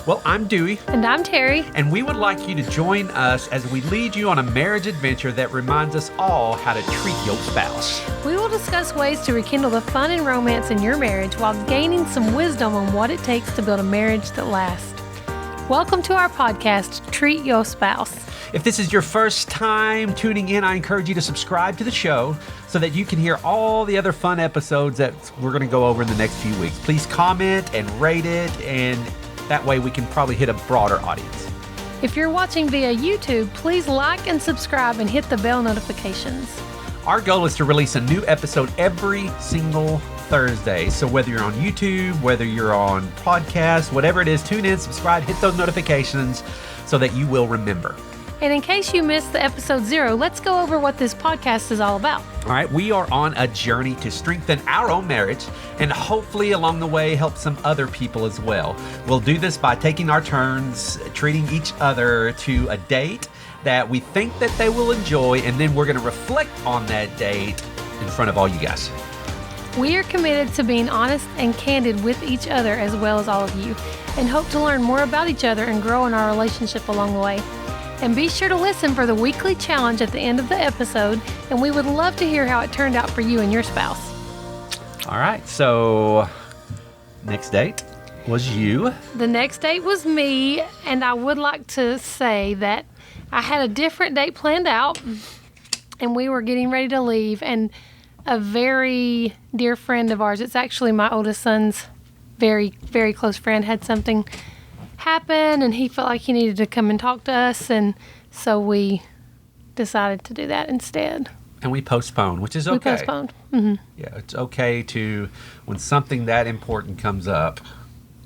Well, I'm Dewey. And I'm Terry. And we would like you to join us as we lead you on a marriage adventure that reminds us all how to treat your spouse. We will discuss ways to rekindle the fun and romance in your marriage while gaining some wisdom on what it takes to build a marriage that lasts. Welcome to our podcast, Treat Your Spouse. If this is your first time tuning in, I encourage you to subscribe to the show so that you can hear all the other fun episodes that we're going to go over in the next few weeks. Please comment and rate it, and that way we can probably hit a broader audience. If you're watching via YouTube, please like and subscribe and hit the bell notifications. Our goal is to release a new episode every single Thursday. So whether you're on YouTube, whether you're on podcast, whatever it is, tune in, subscribe, hit those notifications so that you will remember. And in case you missed the episode 0, let's go over what this podcast is all about. All right, we are on a journey to strengthen our own marriage and hopefully along the way help some other people as well. We'll do this by taking our turns, treating each other to a date that we think that they will enjoy, and then we're going to reflect on that date in front of all you guys. We are committed to being honest and candid with each other as well as all of you, and hope to learn more about each other and grow in our relationship along the way. And be sure to listen for the weekly challenge at the end of the episode, and we would love to hear how it turned out for you and your spouse. All right, so next date was you. The next date was me, and I would like to say that I had a different date planned out, and we were getting ready to leave, and a very dear friend of ours, it's actually my oldest son's very, very close friend, had something happen, and he felt like he needed to come and talk to us, and so we decided to do that instead. And we postponed, which is okay. We postponed. Mm-hmm. Yeah, it's okay to, when something that important comes up,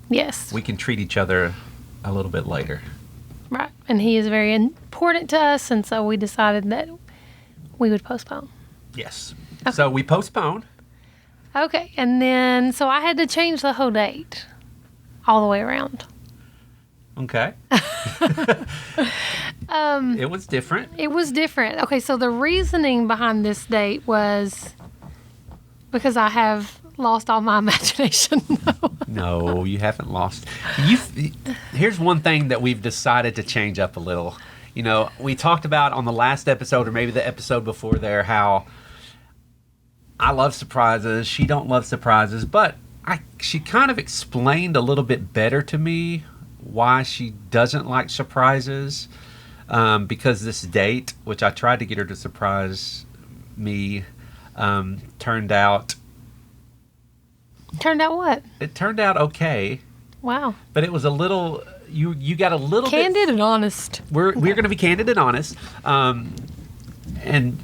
yes, we can treat each other a little bit later. Right, and he is very important to us, and so we decided that we would postpone. Yes. Okay. So we postponed. Okay, and then, so I had to change the whole date all the way around. Okay. It was different. It was different. Okay, so the reasoning behind this date was because I have lost all my imagination. No, you haven't lost. Here's one thing that we've decided to change up a little. You know, we talked about on the last episode, or maybe the episode before there, how I love surprises. She don't love surprises, but she kind of explained a little bit better to me why she doesn't like surprises, because this date, which I tried to get her to surprise me, turned out what? It turned out okay. Wow. But it was a little, you got a little candid and honest. We're going to be candid and honest. And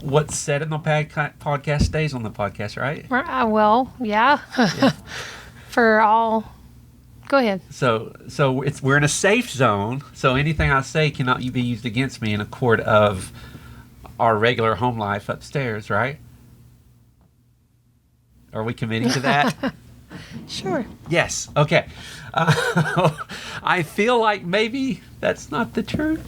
what's said in the podcast stays on the podcast, right? Well, yeah. Yeah. For all. Go ahead. So we're in a safe zone, so anything I say cannot be used against me in a court of our regular home life upstairs, right? Are we committing to that? Sure. Yes. Okay. I feel like maybe that's not the truth.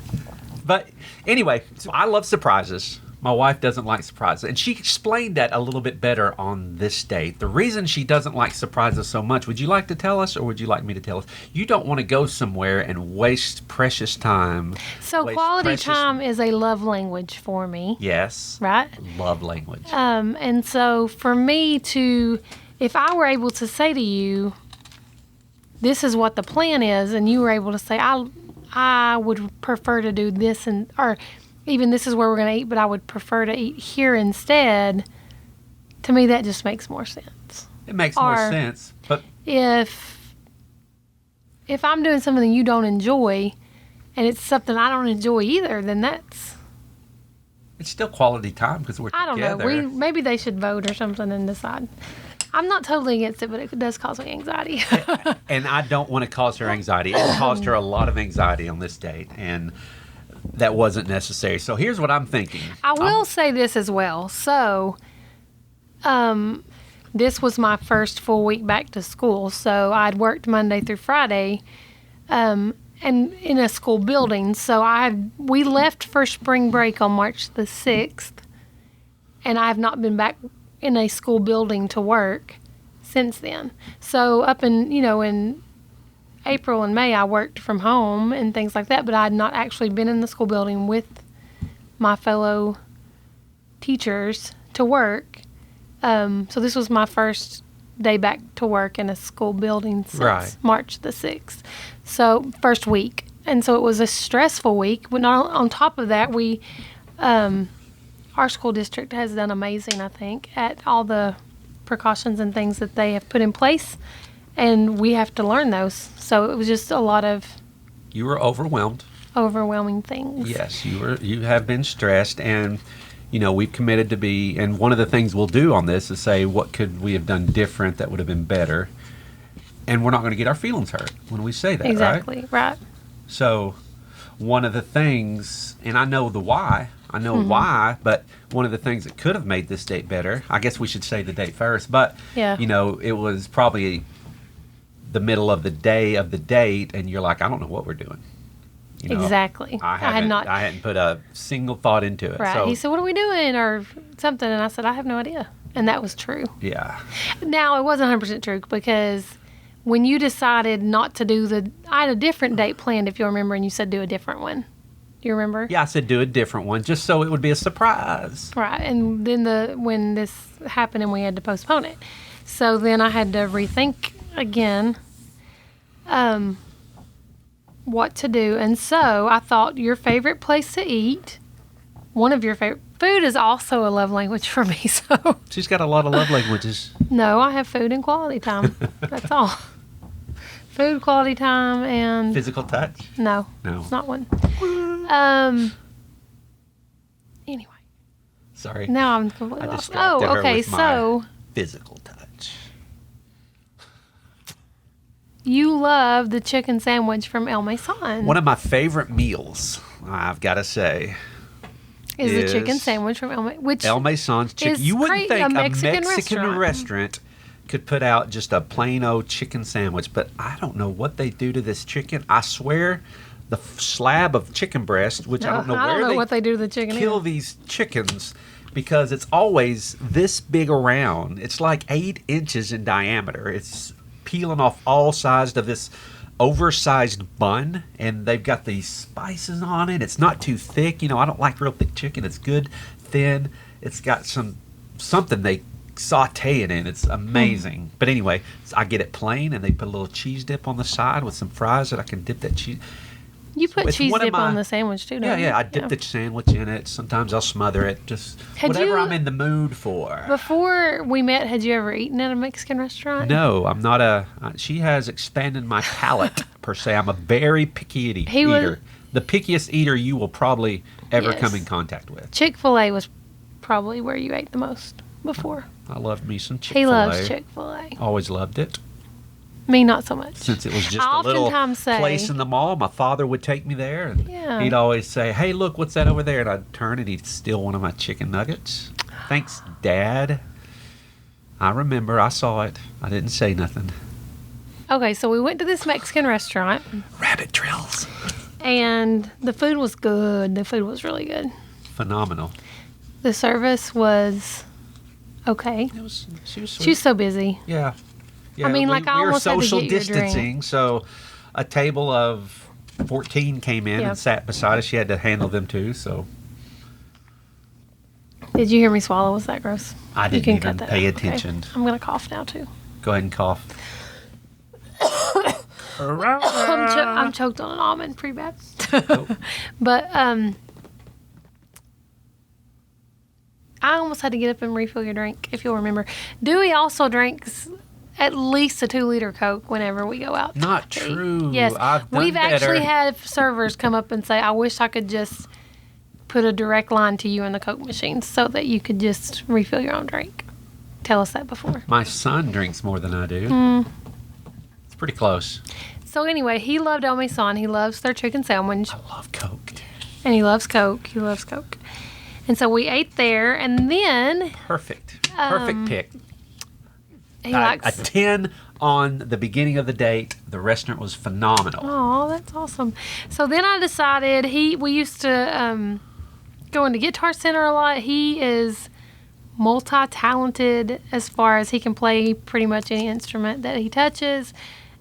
But anyway, so I love surprises. My wife doesn't like surprises. And she explained that a little bit better on this date. The reason she doesn't like surprises so much, would you like to tell us, or would you like me to tell us? You don't want to go somewhere and waste precious time. So quality time is a love language for me. Yes. Right? Love language. And so for me to, if I were able to say to you, this is what the plan is, and you were able to say, I would prefer to do this, or even this is where we're going to eat, but I would prefer to eat here instead. To me, that just makes more sense. It makes more sense. But if I'm doing something you don't enjoy, and it's something I don't enjoy either, then it's still quality time because we're together. I don't know. Maybe they should vote or something and decide. I'm not totally against it, but it does cause me anxiety. And I don't want to cause her anxiety. It caused her a lot of anxiety on this date, and that wasn't necessary. So here's what I'm thinking. I will say this as well. So, this was my first full week back to school. So I'd worked Monday through Friday, and in a school building. So we left for spring break on March the 6th, and I have not been back in a school building to work since then. So up in April and May, I worked from home and things like that, but I had not actually been in the school building with my fellow teachers to work. So this was my first day back to work in a school building since March the 6th. So first week. And so it was a stressful week. But on top of that, our school district has done amazing, I think, at all the precautions and things that they have put in place. And we have to learn those. So it was just a lot of... You were overwhelmed. Overwhelming things. Yes, you have been stressed, and we've committed to be, and one of the things we'll do on this is say, what could we have done different that would have been better? And we're not going to get our feelings hurt when we say that, exactly, right? So one of the things, and I know the why, why, but one of the things that could have made this date better, I guess we should say the date first, but, it was probably the middle of the day of the date, and you're like, I don't know what we're doing. Exactly. I hadn't put a single thought into it. Right. So, he said, what are we doing? Or something. And I said, I have no idea. And that was true. Yeah. Now, it wasn't 100% true because when you decided not to do I had a different date planned, if you remember, and you said do a different one. Do you remember? Yeah, I said do a different one just so it would be a surprise. Right. And then when this happened and we had to postpone it. So then I had to rethink again what to do. And so I thought your favorite place to eat, one of your favorite food is also a love language for me. So she's got a lot of love languages. No, I have food and quality time. That's all. Food, quality time, and physical touch. No, not one. Anyway. Sorry. Now I'm completely lost. Oh, okay. So physical touch. You love the chicken sandwich from El Mason. One of my favorite meals, I've got to say, is the chicken sandwich from El Mason's chicken. You wouldn't think a Mexican restaurant could put out just a plain old chicken sandwich, but I don't know what they do to this chicken. I swear, the slab of chicken breast, which I don't know what they do to the chicken. Kill these chickens because it's always this big around. It's like 8 inches in diameter. It's peeling off all sides of this oversized bun, and they've got these spices on it. It's not too thick. I don't like real thick chicken. It's good, thin. It's got something they saute it in. It's amazing. But anyway, I get it plain, and they put a little cheese dip on the side with some fries that I can dip that cheese. You put cheese dip on the sandwich too, don't you? Yeah. I dip the sandwich in it. Sometimes I'll smother it. Just whatever I'm in the mood for. Before we met, had you ever eaten at a Mexican restaurant? No, I'm not she has expanded my palate, per se. I'm a very picky eater. The pickiest eater you will probably ever come in contact with. Chick-fil-A was probably where you ate the most before. I loved me some Chick-fil-A. He loves Chick-fil-A. Always loved it. Me, not so much. Since it was just a little place in the mall, my father would take me there, and he'd always say, hey, look, what's that over there? And I'd turn, and he'd steal one of my chicken nuggets. Thanks, Dad. I remember. I saw it. I didn't say nothing. Okay, so we went to this Mexican restaurant. Rabbit trails. And the food was good. The food was really good. Phenomenal. The service was okay. She was sweet. She was so busy. Yeah. Yeah, I mean, I almost had to get your drink. We were social distancing, so a table of 14 came in and sat beside us. She had to handle them too, so. Did you hear me swallow? Was that gross? I didn't even pay attention. Okay. I'm going to cough now too. Go ahead and cough. I'm choked on an almond pretty bad. But I almost had to get up and refill your drink, if you'll remember. Dewey also drinks at least a 2-liter Coke whenever we go out. Not true. Yes. We've actually had servers come up and say, I wish I could just put a direct line to you in the Coke machine so that you could just refill your own drink. Tell us that before. My son drinks more than I do. It's pretty close. So anyway, he loved El Mason. He loves their chicken sandwich. I love Coke. And he loves Coke. And so we ate there, and then... Perfect pick. He likes... A 10 on the beginning of the date. The restaurant was phenomenal. Oh, that's awesome. So then I decided we used to go into Guitar Center a lot. He is multi-talented as far as he can play pretty much any instrument that he touches.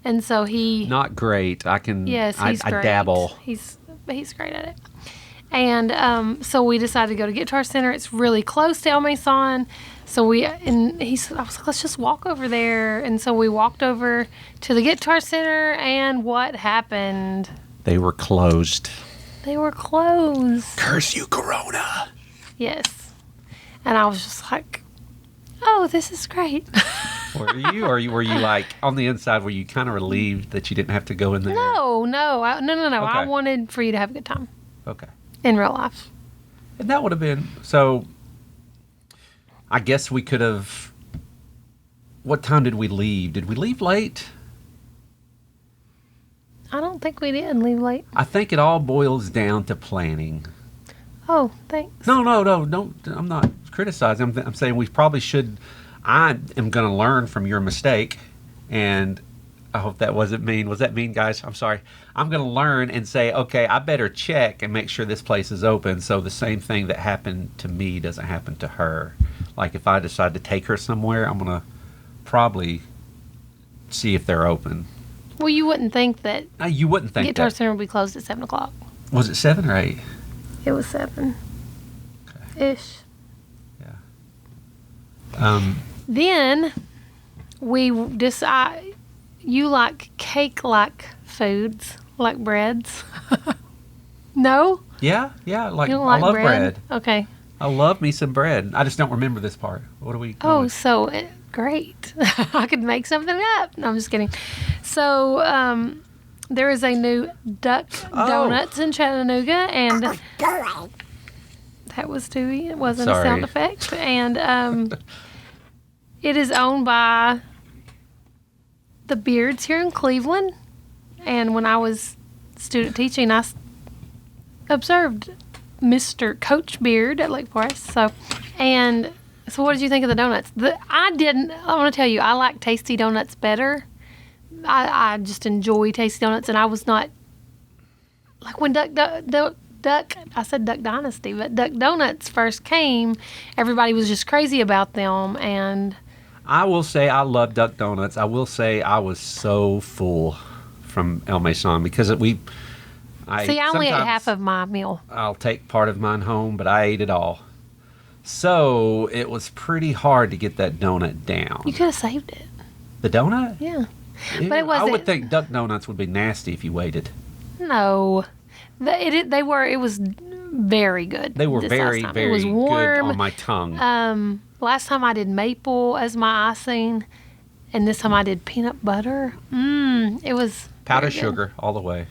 And so he... Not great. I can... Yes, he's I great. dabble. He's great at it. And so we decided to go to Guitar Center. It's really close to El Mason. So he said, I was like, let's just walk over there. And so we walked over to the Guitar Center, and what happened? They were closed. They were closed. Curse you, Corona. Yes. And I was just like, oh, this is great. Were you? Or were you like, on the inside, were you kind of relieved that you didn't have to go in there? No. No. Okay. I wanted for you to have a good time Okay. in real life. And that would have been, so I guess we could have, what time did we leave? Did we leave late? I don't think we did leave late. I think it all boils down to planning. Oh, thanks. No, don't. I'm not criticizing. I'm saying we probably should. I am going to learn from your mistake, and I hope that wasn't mean. Was that mean, guys? I'm sorry. I'm going to learn and say, okay, I better check and make sure this place is open, so the same thing that happened to me doesn't happen to her. Like if I decide to take her somewhere, I'm going to probably see if they're open. Well, you wouldn't think that You wouldn't think Guitar that. Center would be closed at 7 o'clock. Was it 7 or 8? It was 7. Okay. Ish. Yeah. Then we decide you like cake-like foods, like breads. No? Yeah. Like You don't I like love bread. Okay. I love me some bread. I just don't remember this part. What do we? Oh, so great. I could make something up. No, I'm just kidding. So there is a new Duck Donuts in Chattanooga, and that was Dewey. It wasn't a sound effect. And it is owned by the Beards here in Cleveland. And when I was student teaching, I observed Mr. Coach Beard at Lake Forest. So what did you think of the donuts? I want to tell you, I like tasty donuts better. I just enjoy tasty donuts, and I was not, like when I said Duck Dynasty, but Duck Donuts first came, everybody was just crazy about them, and I will say I love Duck Donuts. I will say I was so full from El Mason because I only ate half of my meal. I'll take part of mine home, but I ate it all. So it was pretty hard to get that donut down. You could have saved it. The donut? Yeah. Ew, But it wasn't. I would think Duck Donuts would be nasty if you waited. No. It was very good. They were this very, last time. very It was good warm. on my tongue. Last time I did maple as my icing, and this time I did peanut butter. It was Powdered very good. sugar all the way.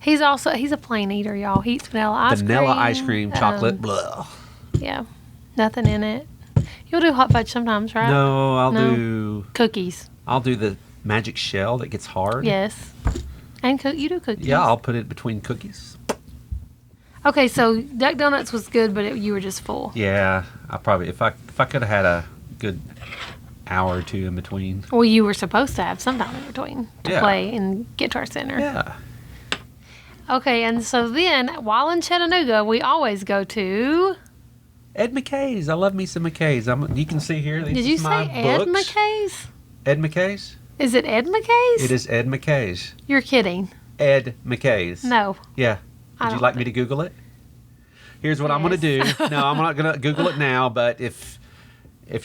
He's a plain eater, y'all. He eats vanilla Ice cream, chocolate, blah. Yeah, nothing in it. You'll do hot fudge sometimes, right? No, I'll No. do Cookies. the magic shell that gets hard. Yes. And you do cookies. Yeah, I'll put it between cookies. Okay, so Duck Donuts was good, but you were just full. Yeah, I probably if I could have had a good hour or two in between. Well, you were supposed to have some time in between to Yeah. play in Guitar Center. Yeah. Okay, and so then while in Chattanooga, we always go to. Ed McKay's. I love me some McKay's. You can see here. Did you say Ed McKay's? Ed McKay's? Is it Ed McKay's? It is Ed McKay's. You're kidding. Ed McKay's. No. Yeah. I Would you don't like me to Google it? Here's what I'm going to do. No, I'm not going to Google it now, but if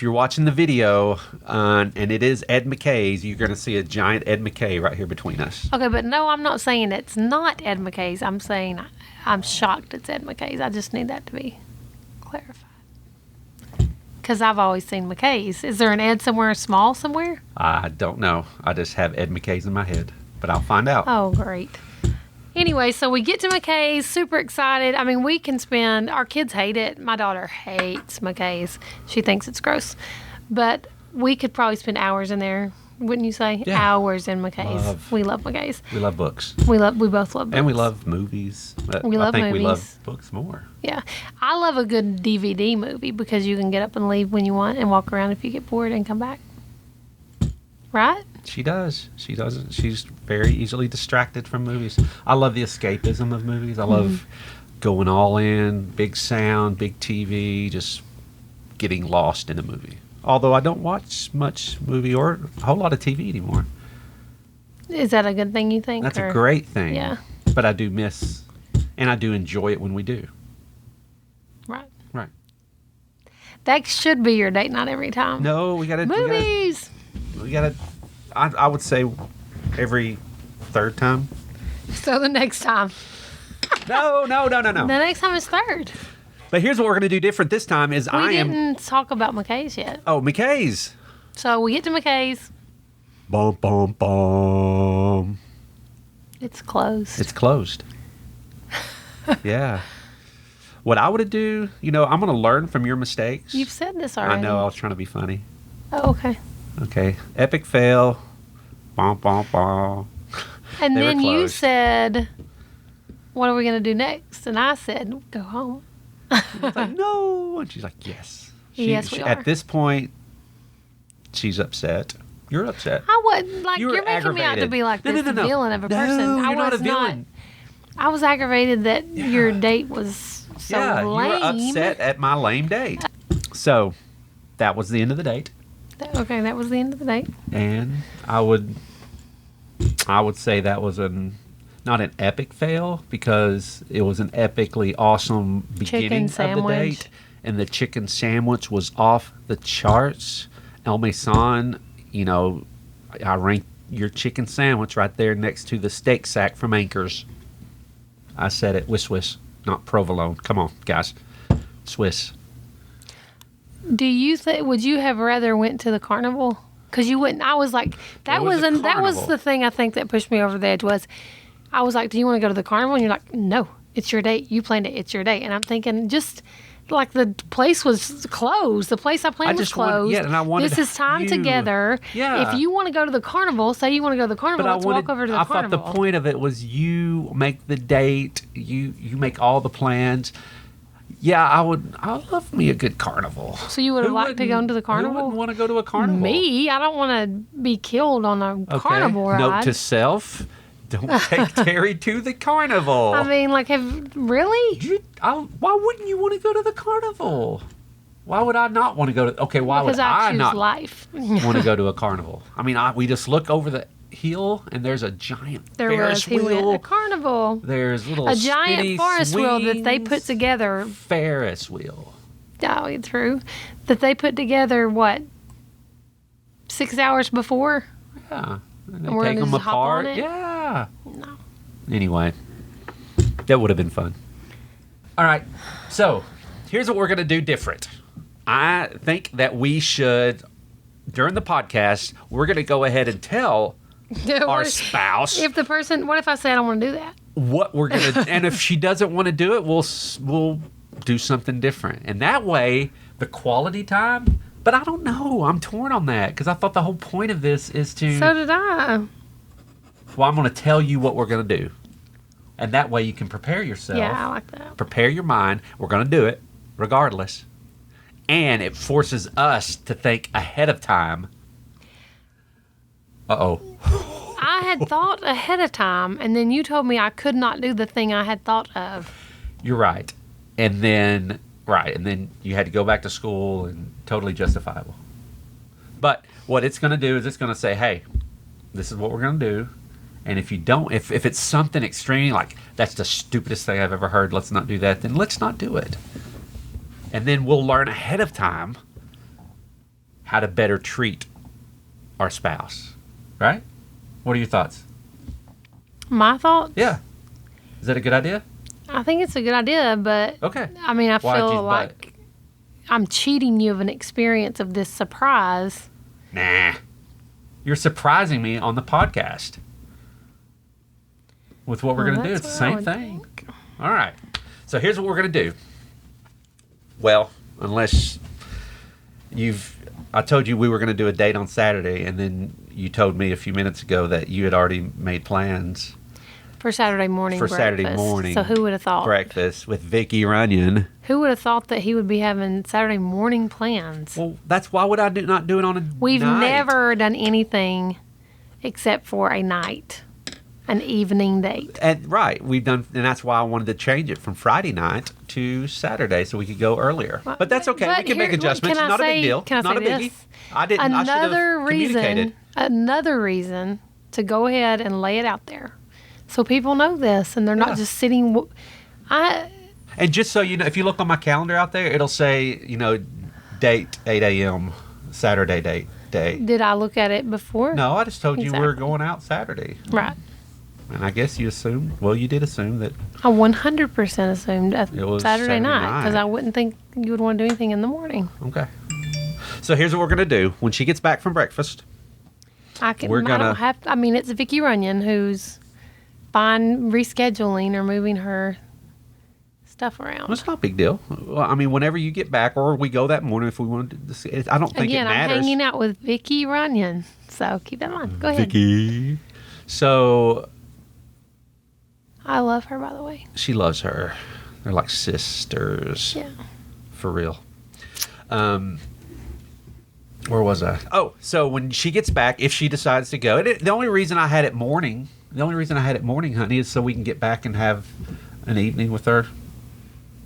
you're watching the video and it is Ed McKay's, you're going to see a giant Ed McKay right here between us. Okay, but no, I'm not saying it's not Ed McKay's. I'm saying I'm shocked it's Ed McKay's. I just need that to be clarified. Because I've always seen McKay's. Is there an Ed somewhere small somewhere? I don't know. I just have Ed McKay's in my head, but I'll find out. Oh, great. Anyway, so we get to McKay's, super excited. I mean, our kids hate it. My daughter hates McKay's. She thinks it's gross. But we could probably spend hours in there, wouldn't you say? Yeah. Hours in McKay's. We love McKay's. We love books. We both love books. And we love movies. But We love I think we love movies. books more. Yeah. I love a good DVD movie because you can get up and leave when you want and walk around if you get bored and come back. Right? She does. She doesn't. She's very easily distracted from movies. I love the escapism of movies. I love going all in, big sound, big TV, just getting lost in a movie. Although I don't watch much movie or a whole lot of TV anymore. Is that a good thing, you think? That's a great thing. Yeah. But I do miss, and I do enjoy it when we do. Right. Right. That should be your date night every time. No, we got to... Movies! We got to... I would say every third time. So the next time. No. The next time is third. But here's what we're going to do different this time is We didn't talk about McKay's yet. Oh, McKay's. So we get to McKay's. Bum, bum, bum. It's closed. It's closed. Yeah. What I would do, I'm going to learn from your mistakes. You've said this already. I know. I was trying to be funny. Oh, okay. Okay. Epic fail. Bum, bum, bum. And They were then you closed. said, what are we going to do next? And I said, go home. It's like, no. And she's like, yes. Yes, we are. At this point, she's upset. You're upset. I wasn't. Like, you're making me out to aggravated. be like No, this no, no, no. villain of a No, person. you're I not a was villain. I was aggravated that your date was so Yeah, lame. you were upset at my lame date. So, that was the end of the date. Okay, that was the end of the date. And I would say that was not an epic fail because it was an epically awesome beginning of the date. And the chicken sandwich was off the charts. El Mason, I ranked your chicken sandwich right there next to the steak sack from Anchor's. I said it with Swiss, not provolone. Come on, guys. Swiss. Do you think? Would you have rather went to the carnival? Because you wouldn't. I was like, that was the thing I think that pushed me over the edge was, I was like, do you want to go to the carnival? And you're like, no, it's your date. You planned it. It's your date. And I'm thinking, just like the place was closed. The place I planned was closed. And I wanted this is time together. Yeah. If you want to go to the carnival, say you want to go to the carnival, let's walk over to the carnival. I thought the point of it was you make the date. You make all the plans. Yeah, I would love me a good carnival. So you would have liked to go into the carnival? Who wouldn't want to go to a carnival? Me? I don't want to be killed on a carnival ride. Note to self, don't take Terry to the carnival. I mean, like, really? Why wouldn't you want to go to the carnival? Why would I not want to go to... Okay, why because would I choose not life. want to go to a carnival? I mean, we just look over the hill and there's a giant Ferris wheel. He went a carnival. There's little a giant Ferris wheel that they put together. Ferris wheel. Oh, true. That they put together, what, 6 hours before? Yeah. And And we're take gonna them just hop apart. on it? Yeah. No. Anyway, that would have been fun. All right. So, here's what we're going to do different. I think that we should, during the podcast, we're going to go ahead and tell our spouse. What if I say I don't want to do that? What we're going to, and if she doesn't want to do it, we'll do something different. And that way, the quality time, but I don't know. I'm torn on that because I thought the whole point of this is to. So did I. Well, I'm going to tell you what we're going to do. And that way you can prepare yourself. Yeah, I like that. Prepare your mind. We're going to do it regardless. And it forces us to think ahead of time. Uh-oh. I had thought ahead of time, and then you told me I could not do the thing I had thought of. You're right. And then you had to go back to school and totally justifiable. But what it's going to do is it's going to say, hey, this is what we're going to do. And if you don't, if it's something extreme, like that's the stupidest thing I've ever heard, let's not do that, then let's not do it. And then we'll learn ahead of time how to better treat our spouse. Right? What are your thoughts? My thoughts? Yeah. Is that a good idea? I think it's a good idea, but Okay. I mean, I Why'd feel you like I'm cheating you of an experience of this surprise. Nah. You're surprising me on the podcast with what we're going to do. It's the same thing. All right. So here's what we're going to do. Well, unless I told you we were going to do a date on Saturday, and then you told me a few minutes ago that you had already made plans For Saturday morning for breakfast. Saturday morning. So who would have thought? Breakfast with Vicky Runyon. Who would have thought that he would be having Saturday morning plans? Well, that's why would I not do it on a We've night? never done anything except for a night, an evening date. And right, we've done, and that's why I wanted to change it from Friday night to Saturday so we could go earlier. But that's okay. But We can make here- adjustments. can I Not a say- big deal. can I Not say a biggie. this? I didn't. I should have communicated. Another reason to go ahead and lay it out there, so people know this, and they're not just sitting. And just so you know, if you look on my calendar out there, it'll say, date 8 a.m. Saturday day. Did I look at it before? No, I just told you we were Exactly. going out Saturday. Right. And I guess you assumed. Well, you did assume that. I 100% assumed It was Saturday night night. because I wouldn't think you would want to do anything in the morning. Okay. So here's what we're gonna do. When she gets back from breakfast, I can. We're I gonna- don't have. I mean, it's Vicky Runyon who's fine rescheduling or moving her stuff around. well, it's not a big deal. Well, I mean, whenever you get back, or we go that morning if we want to. See, I don't think Again, it I'm matters. hanging out with Vicky Runyon, so keep that in mind. Go ahead. Vicky. So I love her, by the way. she loves her. They're like sisters. Yeah. For real. Where was I? Oh, so when she gets back, if she decides to go, the only reason I had it morning, honey, is so we can get back and have an evening with our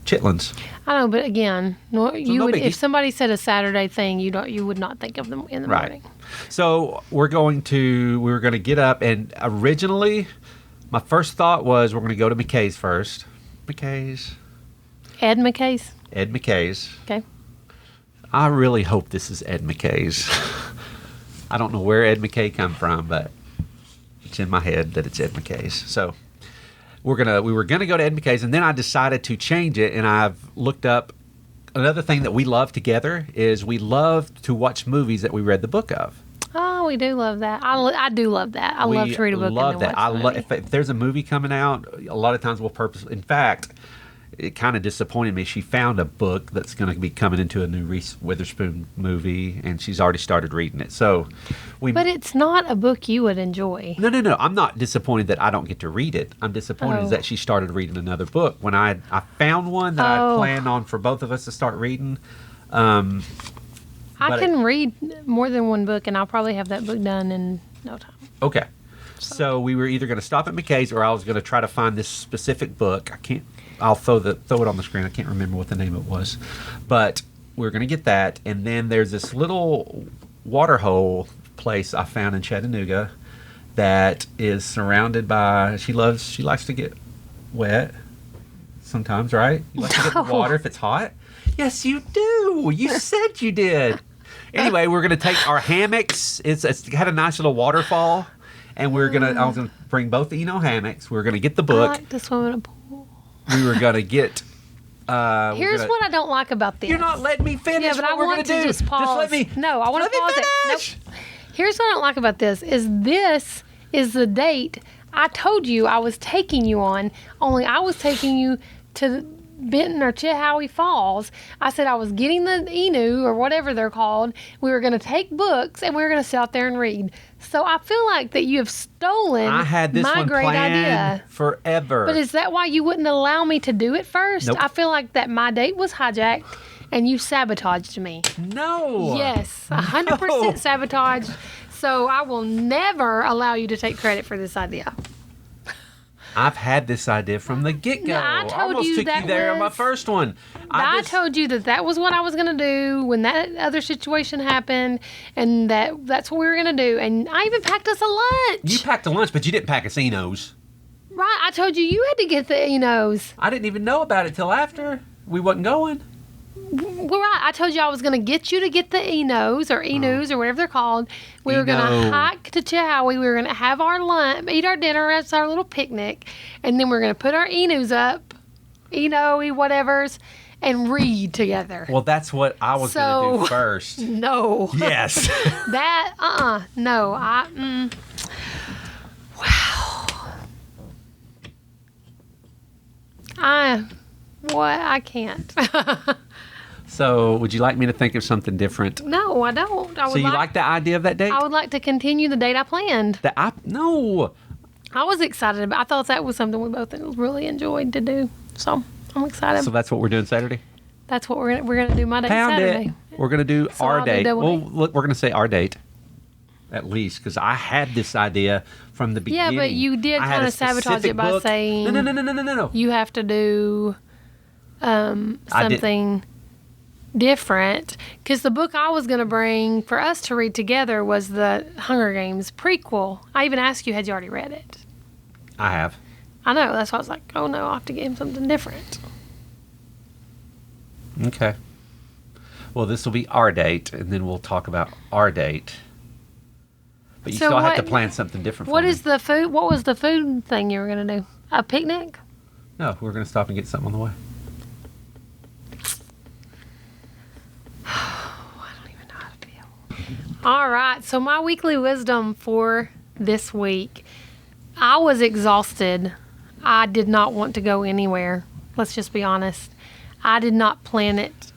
chitlins. I know, but again, you no would biggie. if somebody said a Saturday thing, you would not think of them in the Right. morning. So we were going to get up, and originally, my first thought was we're going to go to McKay's first. Ed McKay's. Ed McKay's. Okay. I really hope this is Ed McKay's. I don't know where Ed McKay come from, but it's in my head that it's Ed McKay's. So we were gonna go to Ed McKay's, and then I decided to change it, and I've looked up another thing that we love together is we love to watch movies that we read the book of. Oh, we do love that. I do love that. I love to read a book love and then that. watch the movie. If there's a movie coming out, a lot of times we'll purposely. In fact, it kind of disappointed me. She found a book that's going to be coming into a new Reese Witherspoon movie, and she's already started reading it. So But it's not a book you would enjoy. No. I'm not disappointed that I don't get to read it. I'm disappointed Oh. that she started reading another book. When I found one that I Oh. planned on for both of us to start reading. I But can read more than one book, and I'll probably have that book done in no time. Okay. So we were either going to stop at McKay's, or I was going to try to find this specific book. I can't. I'll throw it on the screen. I can't remember what the name of it was, but we're going to get that. And then there's this little waterhole place I found in Chattanooga that is surrounded by. She likes to get wet sometimes, right? You like to get in the No. water if it's hot. Yes, you do. You said you did. Anyway, we're gonna take our hammocks. It's had a nice little waterfall, and I was gonna bring both the hammocks. We're gonna get the I book. like to swim in a pool. We were gonna get. Here's what I don't like about this. You're not letting me finish. Yeah, but what I we're want gonna to do. just pause. Just let me. No, I want let to me pause it. finish. Nope. Here's what I don't like about this is the date I told you I was taking you on, only I was taking you to Benton or Chehowee Falls. I said I was getting the Enu or whatever they're called. We were going to take books and we were going to sit out there and read. So I feel like that you have stolen I had this my one great planned idea. forever. But is that why you wouldn't allow me to do it first? Nope. I feel like that my date was hijacked and you sabotaged me. no. Yes, 100% sabotaged. So I will never allow you to take credit for this idea. I've had this idea from the get-go. No, I told almost you took that you there on my was- first one. I told you that was what I was going to do when that other situation happened, and that's what we were going to do. And I even packed us a lunch. You packed a lunch, but you didn't pack us Enos. Right, I told you had to get the Enos. I didn't even know about it till after we wasn't going. Well, right, I told you I was going to get you to get the Enos or Enus or whatever they're called. We were going Eno. to hike to Chehowee. We were going to have our lunch, eat our dinner. That's our little picnic. And then we're going to put our Enus up, whatevers, and read together. Well, that's what I was going to do So- first. No. Yes. That, no. Wow. I can't. So, would you like me to think of something different? No, I don't. So, you like the idea of that date? I would like to continue the date I planned. No. I was excited about. I thought that was something we both really enjoyed to do. So I'm excited. So that's what we're doing Saturday. That's what we're gonna do. My date Pound Saturday. it. We're gonna do So our I'll do date. double Well, date. look, we're gonna say our date, at least, because I had this idea from the Yeah, beginning. but you did I had kinda a sabotage specific it by book. saying- no. You have to do I did- something. different because the book I was going to bring for us to read together was the Hunger Games prequel. I even asked you, had you already read it? I have. I know. That's why I was like, oh no, I'll have to get him something different. Okay. Well, this will be our date, and then we'll talk about our date. But you still have to plan something different for me. The food? What was the food thing you were going to do? A picnic? No, we're going to stop and get something on the way. I don't even know how to feel. All right. So my weekly wisdom for this week. I was exhausted. I did not want to go anywhere. Let's just be honest. I did not plan it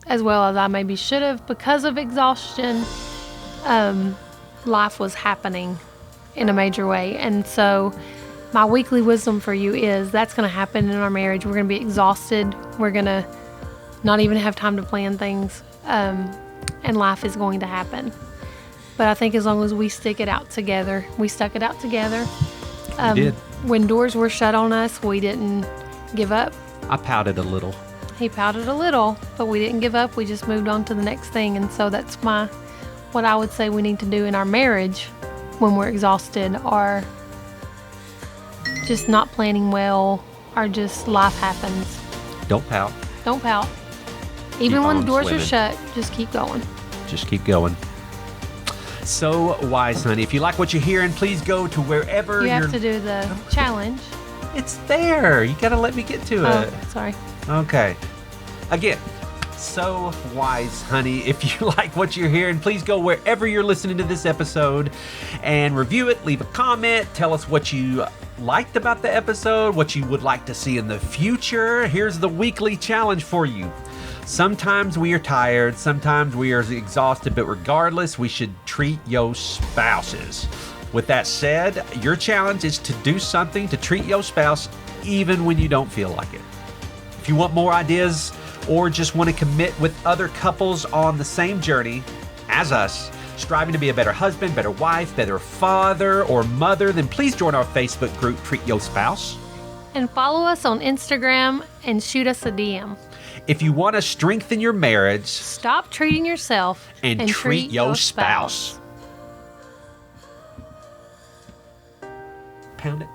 as well as I maybe should have because of exhaustion. Life was happening in a major way. And so my weekly wisdom for you is that's going to happen in our marriage. We're going to be exhausted. We're going to not even have time to plan things. And life is going to happen. But I think as long as we stick it out together, we stuck it out together. We did. When doors were shut on us, we didn't give up. I pouted a little. He pouted a little, but we didn't give up. We just moved on to the next thing. And so that's what I would say we need to do in our marriage when we're exhausted, or just not planning well, or just life happens. Don't pout. Don't pout. Even when the doors swimming. are shut, just keep going. Just keep going. So wise, honey. If you like what you're hearing, please go to wherever You have to do the challenge. It's there. You got to let me get to it. Oh, sorry. Okay. Again, so wise, honey. If you like what you're hearing, please go wherever you're listening to this episode and review it. Leave a comment. Tell us what you liked about the episode, what you would like to see in the future. Here's the weekly challenge for you. Sometimes we are tired, sometimes we are exhausted, but regardless, we should treat your spouses. With that said, your challenge is to do something to treat your spouse even when you don't feel like it. If you want more ideas or just want to commit with other couples on the same journey as us, striving to be a better husband, better wife, better father or mother, then please join our Facebook group, Treat Your Spouse. And follow us on Instagram and shoot us a DM. If you want to strengthen your marriage, stop treating yourself and treat your spouse. Pound it.